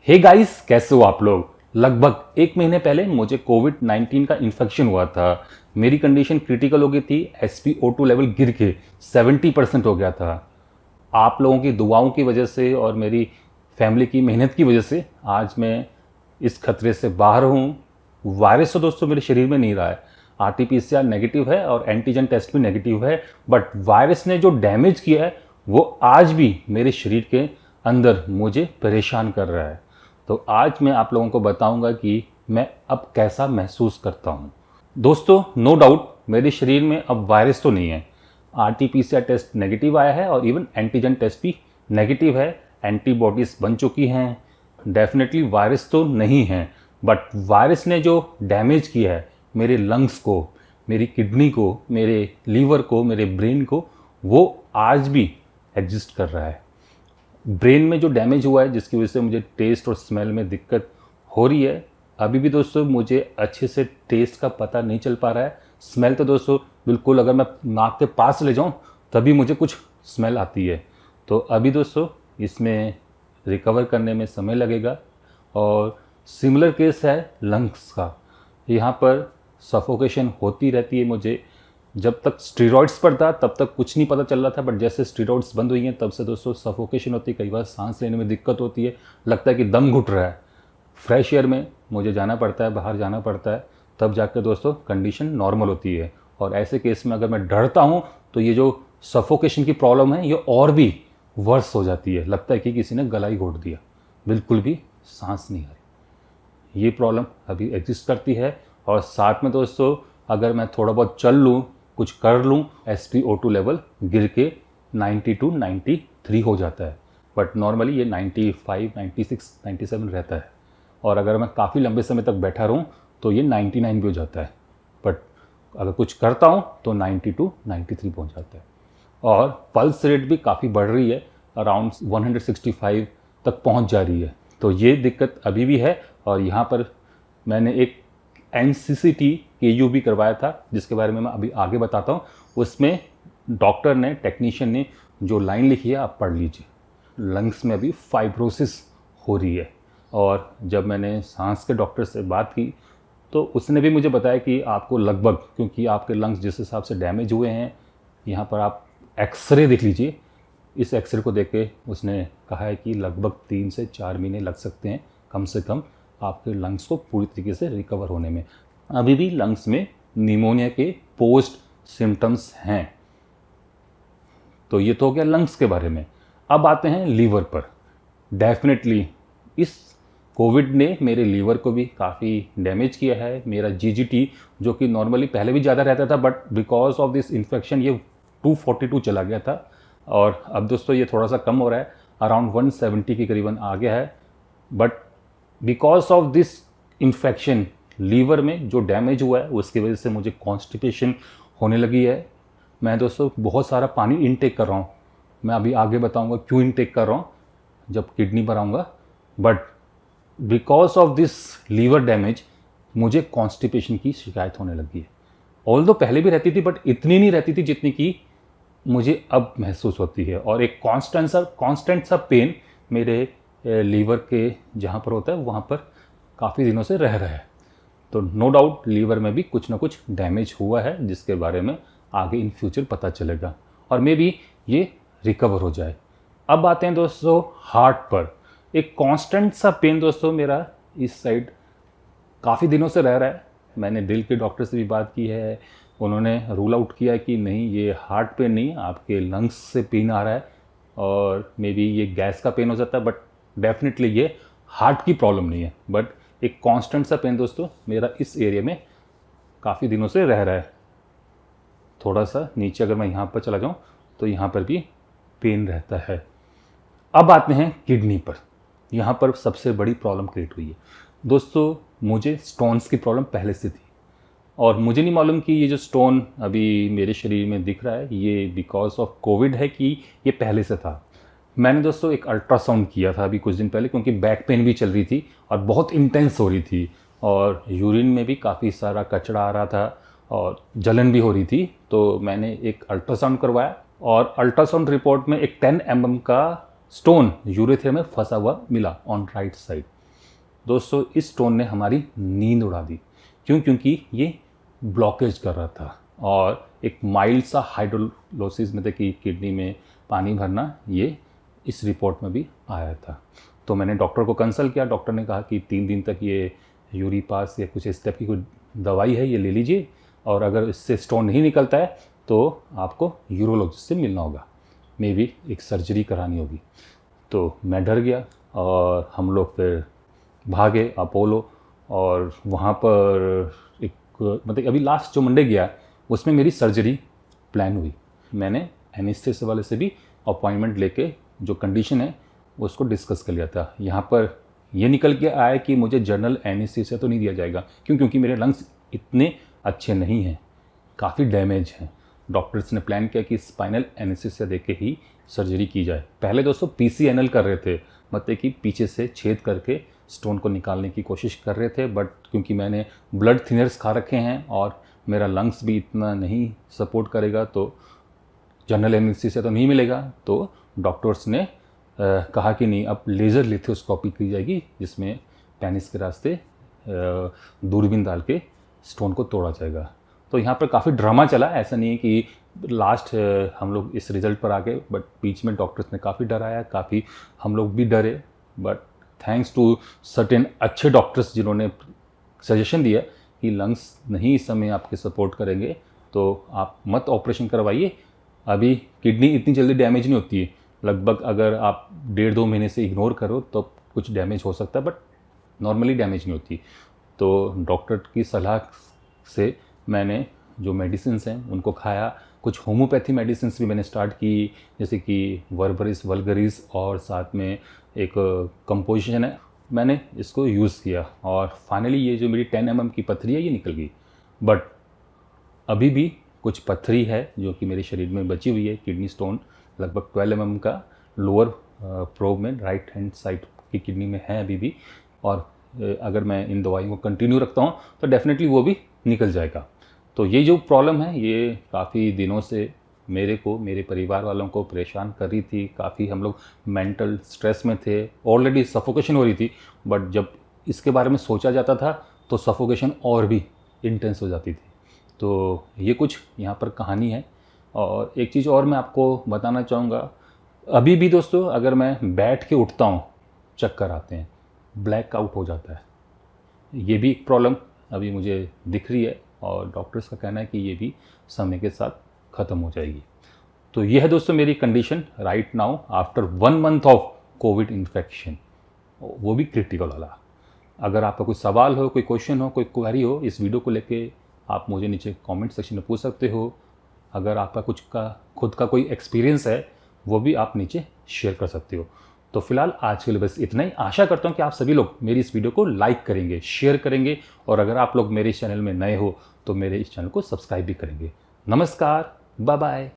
Hey guys, कैसे हो आप लोग। लगभग एक महीने पहले मुझे कोविड-19 का इन्फेक्शन हुआ था। मेरी कंडीशन क्रिटिकल हो गई थी। SpO2 लेवल गिर के 70% हो गया था। आप लोगों की दुआओं की वजह से और मेरी फैमिली की मेहनत की वजह से आज मैं इस खतरे से बाहर हूँ। वायरस तो दोस्तों मेरे शरीर में नहीं रहा है। RT-PCR नेगेटिव है और एंटीजन टेस्ट भी नेगेटिव है, बट वायरस ने जो डैमेज किया है वो आज भी मेरे शरीर के अंदर मुझे परेशान कर रहा है। तो आज मैं आप लोगों को बताऊंगा कि मैं अब कैसा महसूस करता हूँ। दोस्तों, नो डाउट मेरे शरीर में अब वायरस तो नहीं है। RT-PCR टेस्ट नेगेटिव आया है और इवन एंटीजन टेस्ट भी नेगेटिव है। एंटीबॉडीज बन चुकी हैं। डेफिनेटली वायरस तो नहीं है, बट वायरस ने जो डैमेज किया है मेरे लंग्स को, मेरी किडनी को, मेरे लीवर को, मेरे ब्रेन को, वो आज भी एग्जिस्ट कर रहा है। ब्रेन में जो डैमेज हुआ है जिसकी वजह से मुझे टेस्ट और स्मेल में दिक्कत हो रही है। अभी भी दोस्तों मुझे अच्छे से टेस्ट का पता नहीं चल पा रहा है। स्मेल तो दोस्तों बिल्कुल, अगर मैं नाक के पास ले जाऊं तभी मुझे कुछ स्मेल आती है। तो अभी दोस्तों इसमें रिकवर करने में समय लगेगा। और सिमिलर केस है लंग्स का। यहाँ पर सफोकेशन होती रहती है मुझे। जब तक स्टेरॉइड्स पर था तब तक कुछ नहीं पता चल रहा था, बट जैसे स्टेरॉइड्स बंद हुई हैं तब से दोस्तों सफोकेशन होती है। कई बार सांस लेने में दिक्कत होती है, लगता है कि दम घुट रहा है। फ्रेश एयर में मुझे जाना पड़ता है, बाहर जाना पड़ता है, तब जाकर दोस्तों कंडीशन नॉर्मल होती है। और ऐसे केस में अगर मैं डरता हूँ तो ये जो सफोकेशन की प्रॉब्लम है ये और भी वर्स हो जाती है। लगता है कि किसी ने गला ही घोट दिया, बिल्कुल भी सांस नहीं आ रही। ये प्रॉब्लम अभी एग्जिस्ट करती है। और साथ में दोस्तों अगर मैं थोड़ा बहुत चल लूँ, कुछ कर लूँ, SpO2 लेवल गिर के 92, 93 हो जाता है। बट नॉर्मली ये 95, 96, 97 रहता है। और अगर मैं काफ़ी लंबे समय तक बैठा रहूँ तो ये 99 भी हो जाता है। बट अगर कुछ करता हूँ तो 92, 93 पहुँच जाता है। और पल्स रेट भी काफ़ी बढ़ रही है, अराउंड 165 तक पहुँच जा रही है। तो ये दिक्कत अभी भी है। और यहाँ पर मैंने एक NCCT KU भी करवाया था, जिसके बारे में मैं अभी आगे बताता हूँ। उसमें डॉक्टर ने, टेक्नीशियन ने जो लाइन लिखी है आप पढ़ लीजिए। लंग्स में अभी फाइब्रोसिस हो रही है। और जब मैंने सांस के डॉक्टर से बात की तो उसने भी मुझे बताया कि आपको लगभग, क्योंकि आपके लंग्स जिस हिसाब से डैमेज हुए हैं, यहाँ पर आप एक्सरे देख लीजिए। इस एक्सरे को देख के उसने कहा है कि लगभग 3 से 4 महीने लग सकते हैं कम से कम आपके लंग्स को पूरी तरीके से रिकवर होने में। अभी भी लंग्स में निमोनिया के पोस्ट सिम्टम्स हैं। तो ये तो हो गया लंग्स के बारे में। अब आते हैं लीवर पर। डेफिनेटली इस कोविड ने मेरे लीवर को भी काफ़ी डैमेज किया है। मेरा GGT जो कि नॉर्मली पहले भी ज़्यादा रहता था, but because of this infection ये 242 चला गया था। और अब दोस्तों ये थोड़ा सा कम हो रहा है, अराउंड 170 के करीबन आ गया है। But because of this infection liver में जो डैमेज हुआ है उसकी वजह से मुझे कॉन्स्टिपेशन होने लगी है। मैं दोस्तों बहुत सारा पानी इनटेक कर रहा हूँ। मैं अभी आगे बताऊँगा क्यों इनटेक कर रहा हूँ जब किडनी पर आऊँगा। But because of this liver damage मुझे कॉन्स्टिपेशन की शिकायत होने लगी है। ऑल्दो पहले भी रहती थी, बट इतनी नहीं रहती थी जितनी कि मुझे अब महसूस होती है। और एक कांस्टेंट सा पेन मेरे लीवर के जहाँ पर होता है वहाँ पर काफ़ी दिनों से रह रहा है। तो नो डाउट लीवर में भी कुछ ना कुछ डैमेज हुआ है, जिसके बारे में आगे इन फ्यूचर पता चलेगा और मे बी ये रिकवर हो जाए। अब आते हैं दोस्तों हार्ट पर। एक कांस्टेंट सा पेन दोस्तों मेरा इस साइड काफ़ी दिनों से रह रहा है। मैंने दिल के डॉक्टर से भी बात की है, उन्होंने रूल आउट किया कि नहीं, ये हार्ट पेन नहीं, आपके लंग्स से पेन आ रहा है और मे बी ये गैस का पेन हो सकता है, बट डेफिनेटली ये हार्ट की प्रॉब्लम नहीं है। बट एक कांस्टेंट सा पेन दोस्तों मेरा इस एरिया में काफ़ी दिनों से रह रहा है। थोड़ा सा नीचे अगर मैं यहाँ पर चला जाऊँ तो यहाँ पर भी पेन रहता है। अब आते हैं किडनी पर। यहाँ पर सबसे बड़ी प्रॉब्लम क्रिएट हुई है दोस्तों। मुझे स्टोन्स की प्रॉब्लम पहले से थी और मुझे नहीं मालूम कि ये जो स्टोन अभी मेरे शरीर में दिख रहा है ये बिकॉज ऑफ कोविड है कि ये पहले से था। मैंने दोस्तों एक अल्ट्रासाउंड किया था अभी कुछ दिन पहले, क्योंकि बैक पेन भी चल रही थी और बहुत इंटेंस हो रही थी और यूरिन में भी काफ़ी सारा कचरा आ रहा था और जलन भी हो रही थी। तो मैंने एक अल्ट्रासाउंड करवाया और अल्ट्रासाउंड रिपोर्ट में एक 10 mm का स्टोन यूरेथ्रिया में फंसा हुआ मिला ऑन राइट साइड। दोस्तों इस स्टोन ने हमारी नींद उड़ा दी। क्यों? क्योंकि ये ब्लॉकेज कर रहा था और एक माइल्ड सा हाइड्रोलोसिस मतलब कि किडनी में पानी भरना, ये इस रिपोर्ट में भी आया था। तो मैंने डॉक्टर को कंसल्ट किया। डॉक्टर ने कहा कि 3 दिन तक ये यूरीपास या कुछ इस टाइप की कोई दवाई है, ये ले लीजिए, और अगर इससे स्टोन नहीं निकलता है तो आपको यूरोलॉजिस्ट से मिलना होगा, मे बी एक सर्जरी करानी होगी। तो मैं डर गया और हम लोग फिर भागे अपोलो, और वहाँ पर एक मतलब अभी लास्ट जो मंडे गया उसमें मेरी सर्जरी प्लान हुई। मैंने एनेस्थेसिया वाले से भी अपॉइंटमेंट लेके जो कंडीशन है उसको डिस्कस कर लिया था। यहाँ पर ये निकल के आया कि मुझे जनरल एनेस्थेसिया तो नहीं दिया जाएगा। क्यों? क्योंकि मेरे लंग्स इतने अच्छे नहीं हैं, काफ़ी डैमेज हैं। डॉक्टर्स ने प्लान किया कि स्पाइनल एनेस्थेसिया देके ही सर्जरी की जाए। पहले दोस्तों PCNL कर रहे थे, मतलब कि पीछे से छेद करके स्टोन को निकालने की कोशिश कर रहे थे, बट क्योंकि मैंने ब्लड थिनर्स खा रखे हैं और मेरा लंग्स भी इतना नहीं सपोर्ट करेगा तो जनरल एनेस्थेसिया तो नहीं मिलेगा। तो डॉक्टर्स ने कहा कि नहीं, अब लेज़र लिथोस्कोपी की जाएगी जिसमें पेनिस के रास्ते दूरबीन डाल के स्टोन को तोड़ा जाएगा। तो यहाँ पर काफ़ी ड्रामा चला। ऐसा नहीं है कि लास्ट हम लोग इस रिज़ल्ट पर आ गए, बट बीच में डॉक्टर्स ने काफ़ी डराया, काफ़ी हम लोग भी डरे, बट थैंक्स टू सर्टेन अच्छे डॉक्टर्स जिन्होंने सजेशन दिया कि लंग्स नहीं इस समय आपके सपोर्ट करेंगे तो आप मत ऑपरेशन करवाइए। अभी किडनी इतनी जल्दी डैमेज नहीं होती है, लगभग अगर आप 1.5-2 महीने से इग्नोर करो तो कुछ डैमेज हो सकता है, बट नॉर्मली डैमेज नहीं होती। तो डॉक्टर की सलाह से मैंने जो मेडिसिन्स हैं उनको खाया। कुछ होम्योपैथी मेडिसिन्स भी मैंने स्टार्ट की, जैसे कि वर्बरिस वल्गरिस, और साथ में एक कंपोजिशन है, मैंने इसको यूज़ किया और फाइनली ये जो मेरी 10 mm की पथरी है ये निकल गई। बट अभी भी कुछ पथरी है जो कि मेरे शरीर में बची हुई है, किडनी स्टोन लगभग 12 mm का लोअर प्रोब में राइट हैंड साइड की किडनी में है अभी भी, और अगर मैं इन दवाइयों को कंटिन्यू रखता हूँ तो डेफिनेटली वो भी निकल जाएगा। तो ये जो प्रॉब्लम है ये काफ़ी दिनों से मेरे को, मेरे परिवार वालों को परेशान कर रही थी। काफ़ी हम लोग मेंटल स्ट्रेस में थे, ऑलरेडी सफोकेशन हो रही थी, बट जब इसके बारे में सोचा जाता था तो सफोकेशन और भी इंटेंस हो जाती थी। तो ये कुछ यहाँ पर कहानी है। और एक चीज़ और मैं आपको बताना चाहूँगा, अभी भी दोस्तों अगर मैं बैठ के उठता हूँ चक्कर आते हैं, ब्लैक आउट हो जाता है। ये भी एक प्रॉब्लम अभी मुझे दिख रही है और डॉक्टर्स का कहना है कि ये भी समय के साथ ख़त्म हो जाएगी। तो ये है दोस्तों मेरी condition right now after 1 month of Covid infection, वो भी क्रिटिकल वाला। अगर आपका कोई सवाल हो, कोई क्वेश्चन हो, कोई क्वेरी हो इस वीडियो को लेके, आप मुझे नीचे कमेंट सेक्शन में पूछ सकते हो। अगर आपका खुद का कोई एक्सपीरियंस है वो भी आप नीचे शेयर कर सकते हो। तो फिलहाल आज के लिए बस इतना ही। आशा करता हूँ कि आप सभी लोग मेरी इस वीडियो को लाइक करेंगे, शेयर करेंगे, और अगर आप लोग मेरे इस चैनल में नए हो तो मेरे इस चैनल को सब्सक्राइब भी करेंगे। नमस्कार, बाय बाय।